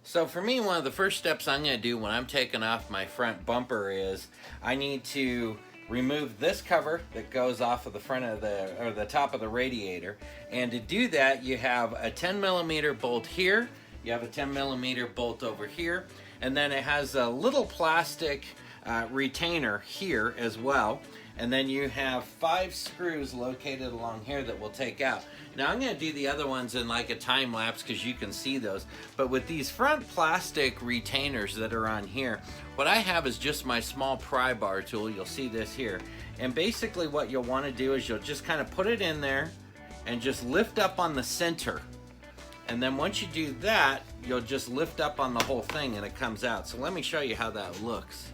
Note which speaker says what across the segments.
Speaker 1: So for me, one of the first steps I'm going to do when I'm taking off my front bumper is I need to remove this cover that goes off of the front of the top of the radiator. And to do that, you have a 10mm bolt here, you have a 10mm bolt over here, and then it has a little plastic retainer here as well. And then you have 5 screws located along here that we'll take out. Now I'm going to do the other ones in like a time lapse because you can see those. But with these front plastic retainers that are on here, what I have is just my small pry bar tool. You'll see this here. And basically what you'll want to do is you'll just kind of put it in there and just lift up on the center. And then once you do that, you'll just lift up on the whole thing and it comes out. So let me show you how that looks.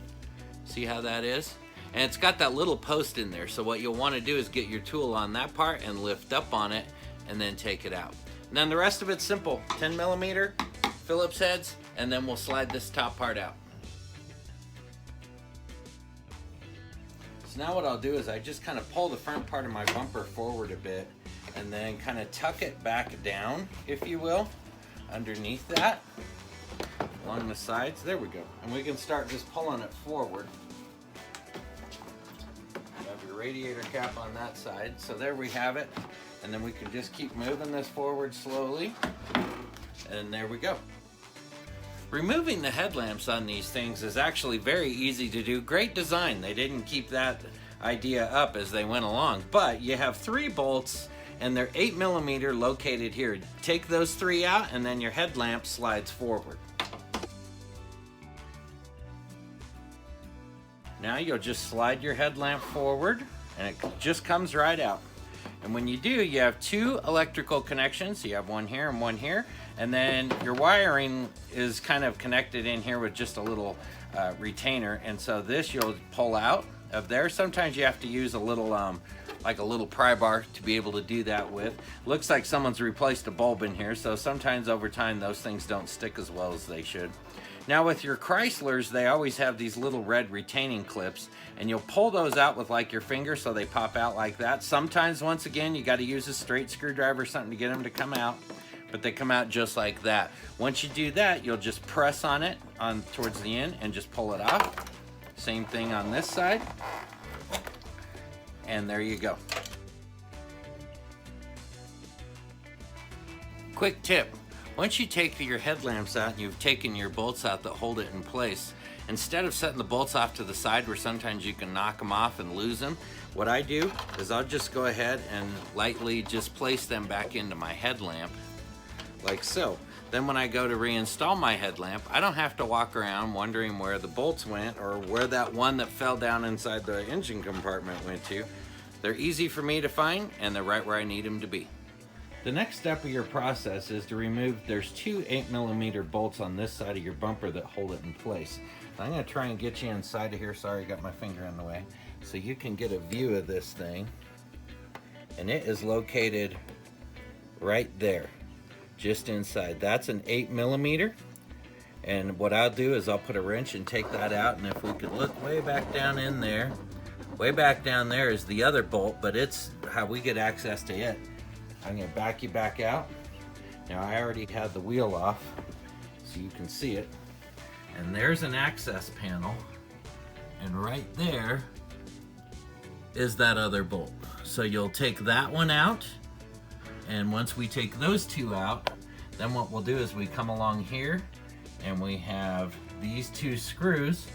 Speaker 1: See how that is? And it's got that little post in there, so what you'll want to do is get your tool on that part and lift up on it and then take it out. And then the rest of it's simple. 10mm Phillips heads, and then we'll slide this top part out. So now what I'll do is I just kind of pull the front part of my bumper forward a bit and then kind of tuck it back down, if you will, underneath that, along the sides. There we go. And we can start just pulling it forward. Radiator cap on that side, so there we have it, and then we can just keep moving this forward slowly, and there we go. Removing the headlamps on these things is actually very easy to do. Great design. They didn't keep that idea up as they went along, but you have 3 bolts and they're 8mm located here. Take those 3 out and then your headlamp slides forward. Now you'll just slide your headlamp forward and it just comes right out. And when you do, you have 2 electrical connections. So you have one here and one here. And then your wiring is kind of connected in here with just a little retainer. And so this you'll pull out of there. Sometimes you have to use a little, like a little pry bar to be able to do that with. Looks like someone's replaced a bulb in here. So sometimes over time those things don't stick as well as they should. Now with your Chryslers, they always have these little red retaining clips, and you'll pull those out with like your finger so they pop out like that. Sometimes, once again, you got to use a straight screwdriver or something to get them to come out, but they come out just like that. Once you do that, you'll just press on it towards the end and just pull it off. Same thing on this side, and there you go. Quick tip. Once you take your headlamps out and you've taken your bolts out that hold it in place, instead of setting the bolts off to the side where sometimes you can knock them off and lose them, what I do is I'll just go ahead and lightly just place them back into my headlamp, like so. Then when I go to reinstall my headlamp, I don't have to walk around wondering where the bolts went or where that one that fell down inside the engine compartment went to. They're easy for me to find and they're right where I need them to be. The next step of your process is to remove, there's 2 8mm bolts on this side of your bumper that hold it in place. I'm going to try and get you inside of here. Sorry, I got my finger in the way. So you can get a view of this thing. And it is located right there, just inside. That's an 8mm. And what I'll do is I'll put a wrench and take that out. And if we could look way back down in there, way back down there is the other bolt, but it's how we get access to it. I'm going to back you back out. Now I already had the wheel off so you can see it. And there's an access panel. And right there is that other bolt. So you'll take that one out. And once we take those 2 out, then what we'll do is we come along here and we have these 2 screws.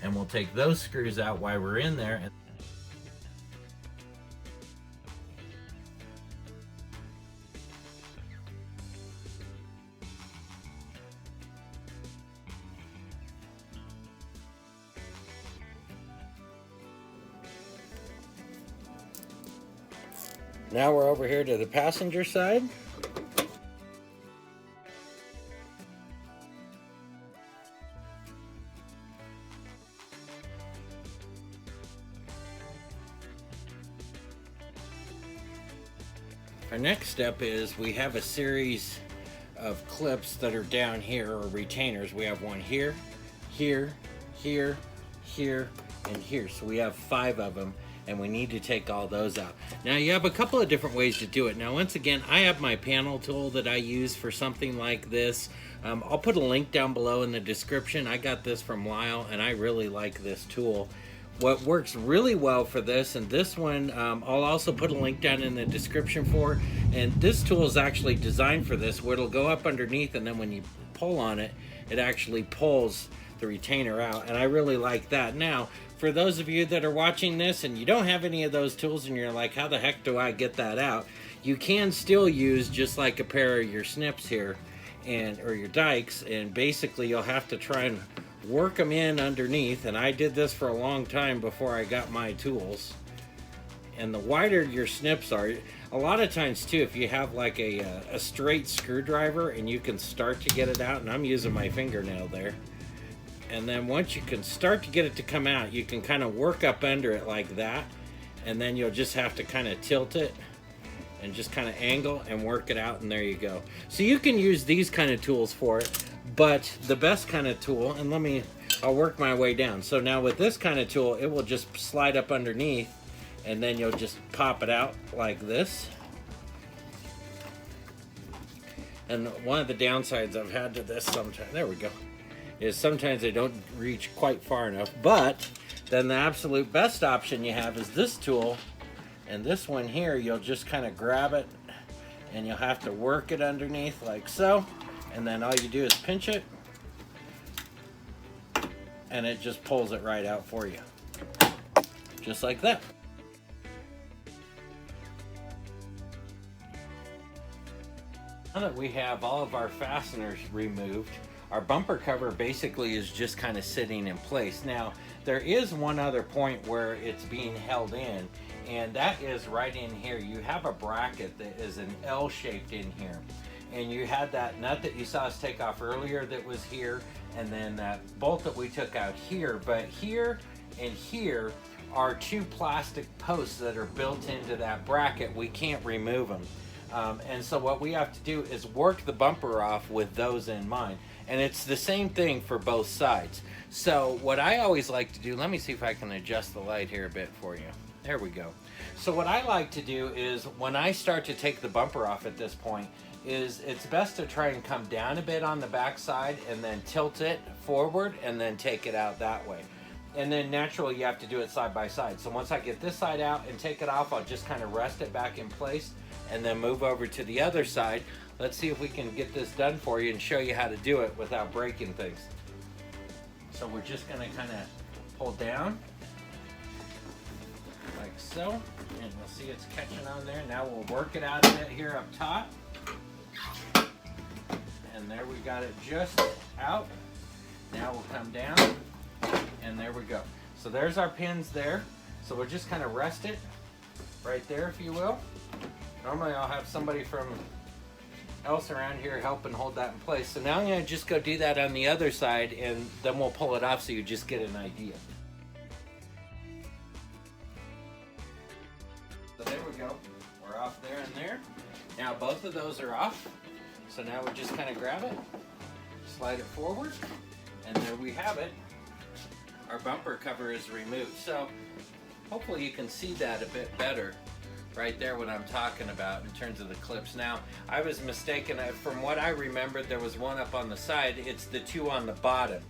Speaker 1: And we'll take those screws out while we're in there. Now we're over here to the passenger side. Our next step is we have a series of clips that are down here, or retainers. We have one here, here, here, here, and here. So we have 5 of them. and we need to take all those out. Now you have a couple of different ways to do it. Now once again, I have my panel tool that I use for something like this. I'll put a link down below in the description. I got this from Lyle and I really like this tool. What works really well for this, and this one I'll also put a link down in the description for, and this tool is actually designed for this, where it'll go up underneath, and then when you pull on it, it actually pulls the retainer out, and I really like that. Now, for those of you that are watching this and you don't have any of those tools and you're like, how the heck do I get that out? You can still use just like a pair of your snips here, or your dikes, and basically you'll have to try and work them in underneath, and I did this for a long time before I got my tools. And the wider your snips are, a lot of times too, if you have like a straight screwdriver and you can start to get it out, and I'm using my fingernail there, and then once you can start to get it to come out, you can kind of work up under it like that, and then you'll just have to kind of tilt it and just kind of angle and work it out, and there you go. So you can use these kind of tools for it, but the best kind of tool, and I'll work my way down. So now with this kind of tool, it will just slide up underneath, and then you'll just pop it out like this. And one of the downsides I've had to this sometimes, there we go, is sometimes they don't reach quite far enough, but then the absolute best option you have is this tool, and this one here, you'll just kind of grab it, and you'll have to work it underneath like so, and then all you do is pinch it, and it just pulls it right out for you, just like that. Now that we have all of our fasteners removed, our bumper cover basically is just kind of sitting in place. Now, there is one other point where it's being held in, and that is right in here. You have a bracket that is an L-shaped in here, and you had that nut that you saw us take off earlier that was here, and then that bolt that we took out here. But here and here are two plastic posts that are built into that bracket. We can't remove them. And so what we have to do is work the bumper off with those in mind. And it's the same thing for both sides. So what I always like to do, let me see if I can adjust the light here a bit for you. There we go. So what I like to do is when I start to take the bumper off at this point, is it's best to try and come down a bit on the back side and then tilt it forward and then take it out that way. And then naturally you have to do it side by side. So once I get this side out and take it off, I'll just kind of rest it back in place and then move over to the other side. Let's see if we can get this done for you and show you how to do it without breaking things. So we're just gonna kind of pull down like so, and we'll see it's catching on there. Now we'll work it out a bit here up top. And there we got it just out. Now we'll come down, and there we go. So there's our pins there. So we'll just kind of rest it right there, if you will. Normally I'll have somebody from else around here helping hold that in place. So now I'm going to just go do that on the other side, and then we'll pull it off so you just get an idea. So there we go. We're off there and there. Now both of those are off. So now we just kind of grab it, slide it forward, and there we have it. Our bumper cover is removed. So hopefully you can see that a bit better right there what I'm talking about in terms of the clips. Now, I was mistaken. From what I remembered, there was one up on the side. It's the two on the bottom,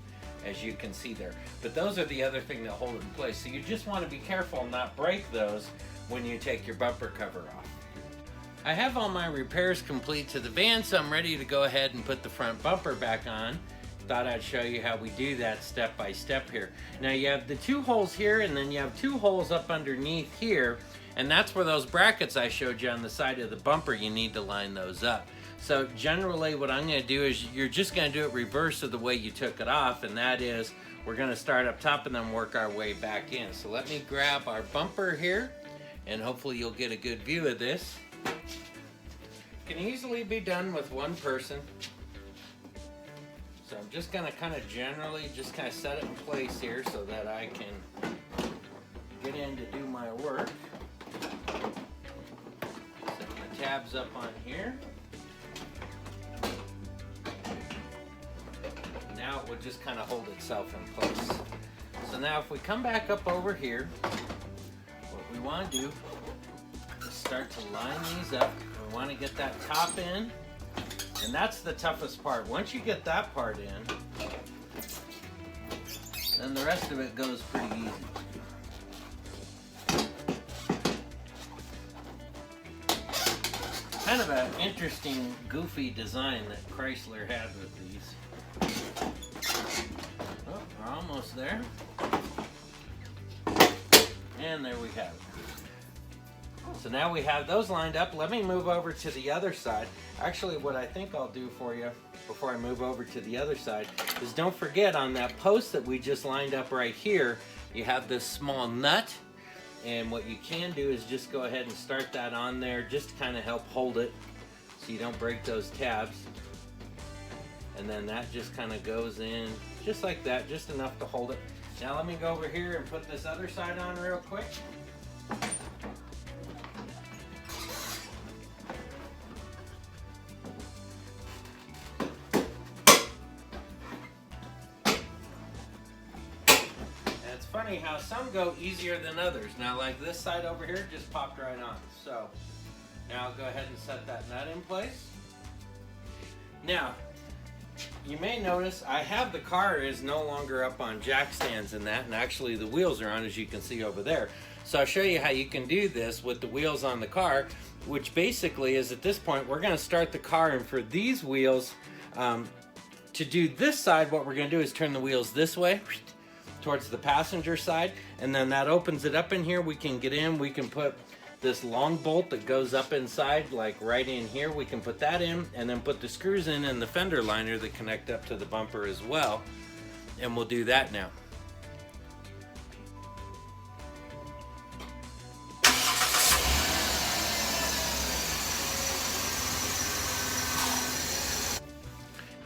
Speaker 1: as you can see there. But those are the other thing that hold it in place. So you just want to be careful and not break those when you take your bumper cover off. I have all my repairs complete to the van, so I'm ready to go ahead and put the front bumper back on. Thought I'd show you how we do that step by step here. Now you have the two holes here, and then you have two holes up underneath here, and that's where those brackets I showed you on the side of the bumper, you need to line those up. So generally what I'm going to do is you're just going to do it reverse of the way you took it off, and that is we're going to start up top and then work our way back in. So let me grab our bumper here, and hopefully you'll get a good view of this. Can easily be done with one person. So I'm just going to kind of generally just kind of set it in place here so that I can get in to do my work. Set my tabs up on here. Now it will just kind of hold itself in place. So now if we come back up over here, what we we want to do is start to line these up. We want to get that top in, and that's the toughest part. Once you get that part in, then the rest of it goes pretty easy. Kind of an interesting, goofy design that Chrysler had with these. Oh, we're almost there. And there we have it. So now we have those lined up. Let me move over to the other side. Actually, what I think I'll do for you before I move over to the other side is, don't forget, on that post that we just lined up right here, you have this small nut. And what you can do is just go ahead and start that on there, just to kind of help hold it so you don't break those tabs. And then that just kind of goes in just like that, just enough to hold it. Now let me go over here and put this other side on real quick. Funny how some go easier than others. Now, like this side over here just popped right on. So now I'll go ahead and set that nut in place. Now, you may notice I have the car is no longer up on jack stands and that, and actually the wheels are on, as you can see over there. So I'll show you how you can do this with the wheels on the car, which basically is, at this point, we're going to start the car, and for these wheels, to do this side, what we're going to do is turn the wheels this way towards the passenger side, and then that opens it up in here. We can get in, we can put this long bolt that goes up inside, like right in here. We can put that in, and then put the screws in the fender liner that connect up to the bumper as well, and we'll do that now.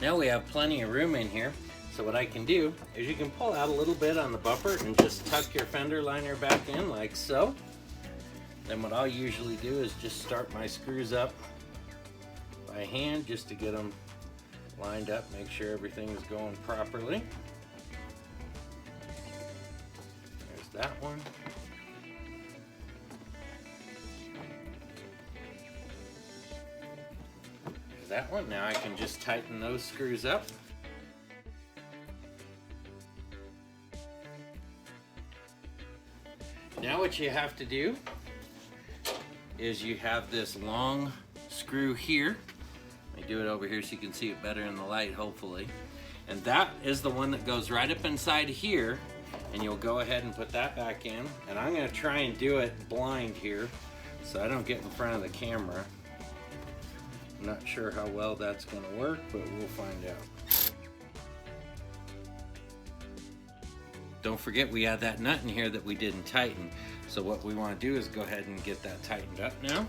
Speaker 1: Now we have plenty of room in here. So what I can do is, you can pull out a little bit on the bumper and just tuck your fender liner back in like so. Then what I'll usually do is just start my screws up by hand, just to get them lined up, make sure everything is going properly. There's that one. There's that one. Now I can just tighten those screws up. Now what you have to do is, you have this long screw here. Let me do it over here so you can see it better in the light, hopefully. And that is the one that goes right up inside here, and you'll go ahead and put that back in. And I'm going to try and do it blind here so I don't get in front of the camera. I'm not sure how well that's going to work, but we'll find out. Don't forget, we had that nut in here that we didn't tighten. So what we want to do is go ahead and get that tightened up now.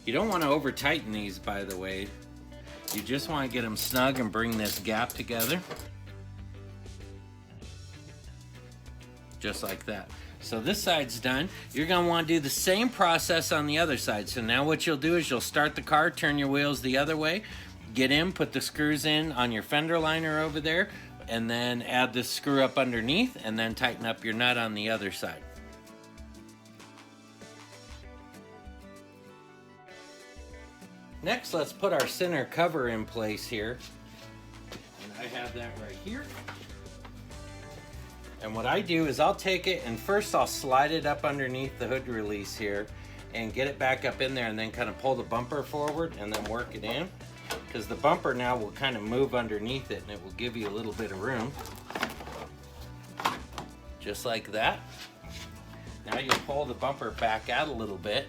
Speaker 1: You don't want to over tighten these, by the way. You just want to get them snug and bring this gap together. Just like that. So this side's done. You're going to want to do the same process on the other side. So now what you'll do is, you'll start the car, turn your wheels the other way, get in, put the screws in on your fender liner over there, and then add this screw up underneath, and then tighten up your nut on the other side. Next, let's put our center cover in place here. And I have that right here. And what I do is, I'll take it and first I'll slide it up underneath the hood release here and get it back up in there, and then kind of pull the bumper forward and then work it in. Because the bumper now will kind of move underneath it, and it will give you a little bit of room. Just like that. Now you pull the bumper back out a little bit.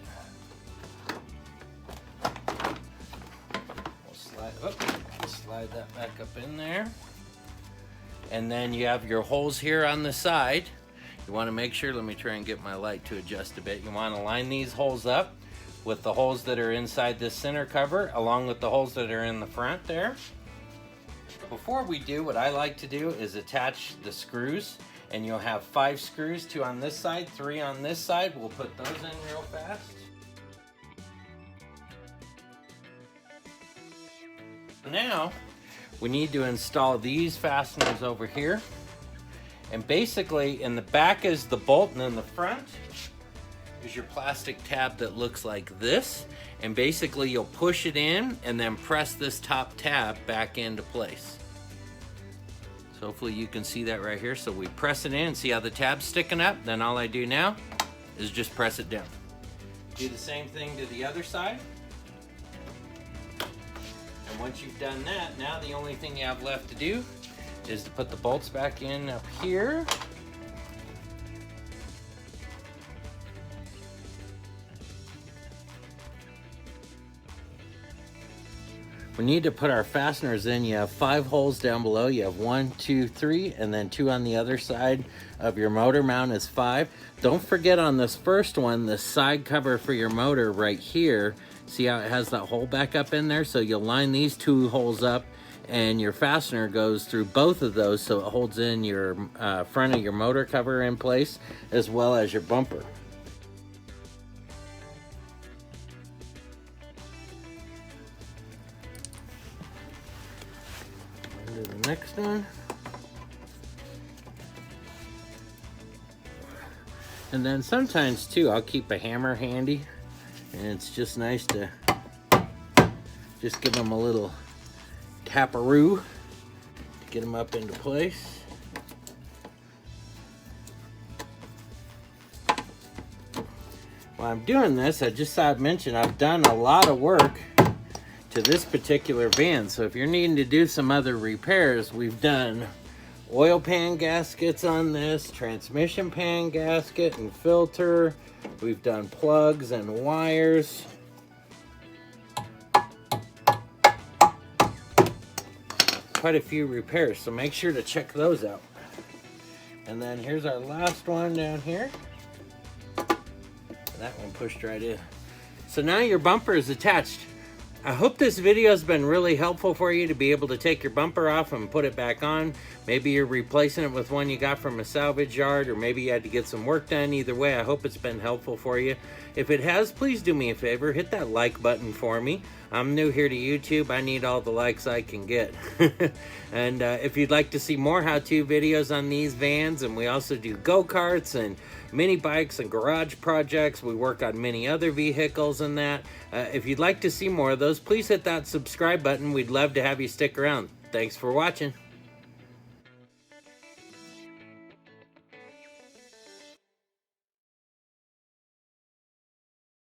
Speaker 1: We'll slide that back up in there. And then you have your holes here on the side. You want to make sure, let me try and get my light to adjust a bit. You want to line these holes up with the holes that are inside this center cover, along with the holes that are in the front there. Before we do, what I like to do is attach the screws, and you'll have 5 screws, 2 on this side, 3 on this side. We'll put those in real fast. Now, we need to install these fasteners over here. And basically, in the back is the bolt, and in the front is your plastic tab that looks like this, and basically you'll push it in and then press this top tab back into place. So hopefully you can see that right here. So we press it in, see how the tab's sticking up? Then all I do now is just press it down. Do the same thing to the other side. And once you've done that, now the only thing you have left to do is to put the bolts back in up here. We need to put our fasteners in. You have 5 holes down below. You have 1, 2, 3, and then 2 on the other side of your motor mount is 5. Don't forget on this first one, the side cover for your motor right here. See how it has that hole back up in there? So you'll line these 2 holes up, and your fastener goes through both of those, so it holds in your front of your motor cover in place, as well as your bumper. The next one, and then sometimes too I'll keep a hammer handy, and it's just nice to just give them a little taparoo to get them up into place. While I'm doing this, I just thought I'd mention I've done a lot of work to this particular van, so if you're needing to do some other repairs, we've done oil pan gaskets on this, transmission pan gasket and filter, we've done plugs and wires. Quite a few repairs, so make sure to check those out. And then here's our last one down here. That one pushed right in. So now your bumper is attached. I hope this video has been really helpful for you to be able to take your bumper off and put it back on. Maybe you're replacing it with one you got from a salvage yard, or maybe you had to get some work done. Either way, I hope it's been helpful for you. If it has, please do me a favor, hit that like button for me. I'm new here to YouTube. I need all the likes I can get. And if you'd like to see more how-to videos on these vans, and we also do go-karts and mini bikes and garage projects. We work on many other vehicles and that. If you'd like to see more of those, please hit that subscribe button. We'd love to have you stick around. Thanks for watching.